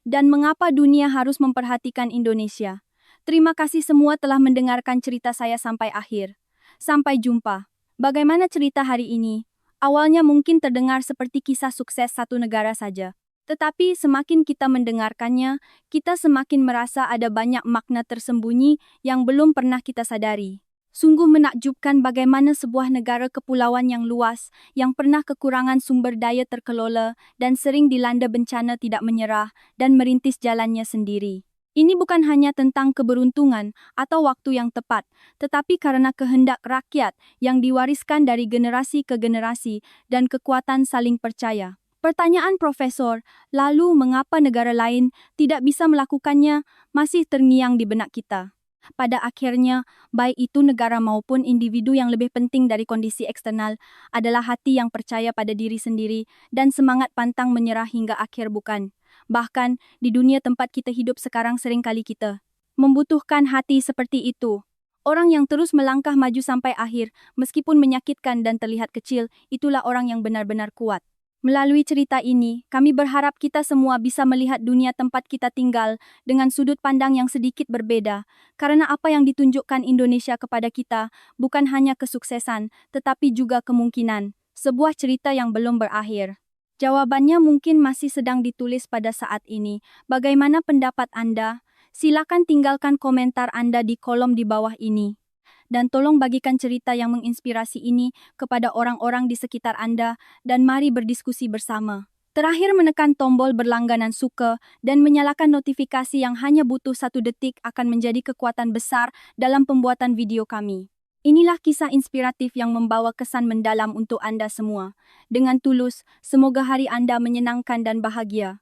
Dan mengapa dunia harus memperhatikan Indonesia. Terima kasih semua telah mendengarkan cerita saya sampai akhir. Sampai jumpa. Bagaimana cerita hari ini? Awalnya mungkin terdengar seperti kisah sukses satu negara saja. Tetapi semakin kita mendengarkannya, kita semakin merasa ada banyak makna tersembunyi yang belum pernah kita sadari. Sungguh menakjubkan bagaimana sebuah negara kepulauan yang luas, yang pernah kekurangan sumber daya terkelola dan sering dilanda bencana tidak menyerah dan merintis jalannya sendiri. Ini bukan hanya tentang keberuntungan atau waktu yang tepat, tetapi karena kehendak rakyat yang diwariskan dari generasi ke generasi dan kekuatan saling percaya. Pertanyaan Profesor, lalu mengapa negara lain tidak bisa melakukannya, masih terngiang di benak kita. Pada akhirnya, baik itu negara maupun individu yang lebih penting dari kondisi eksternal adalah hati yang percaya pada diri sendiri dan semangat pantang menyerah hingga akhir bukan. Bahkan, di dunia tempat kita hidup sekarang seringkali kita membutuhkan hati seperti itu. Orang yang terus melangkah maju sampai akhir, meskipun menyakitkan dan terlihat kecil, itulah orang yang benar-benar kuat. Melalui cerita ini, kami berharap kita semua bisa melihat dunia tempat kita tinggal dengan sudut pandang yang sedikit berbeda, karena apa yang ditunjukkan Indonesia kepada kita bukan hanya kesuksesan, tetapi juga kemungkinan, sebuah cerita yang belum berakhir. Jawabannya mungkin masih sedang ditulis pada saat ini. Bagaimana pendapat Anda? Silakan tinggalkan komentar Anda di kolom di bawah ini. Dan tolong bagikan cerita yang menginspirasi ini kepada orang-orang di sekitar Anda dan mari berdiskusi bersama. Terakhir menekan tombol berlangganan suka dan menyalakan notifikasi yang hanya butuh 1 detik akan menjadi kekuatan besar dalam pembuatan video kami. Inilah kisah inspiratif yang membawa kesan mendalam untuk Anda semua. Dengan tulus, semoga hari Anda menyenangkan dan bahagia.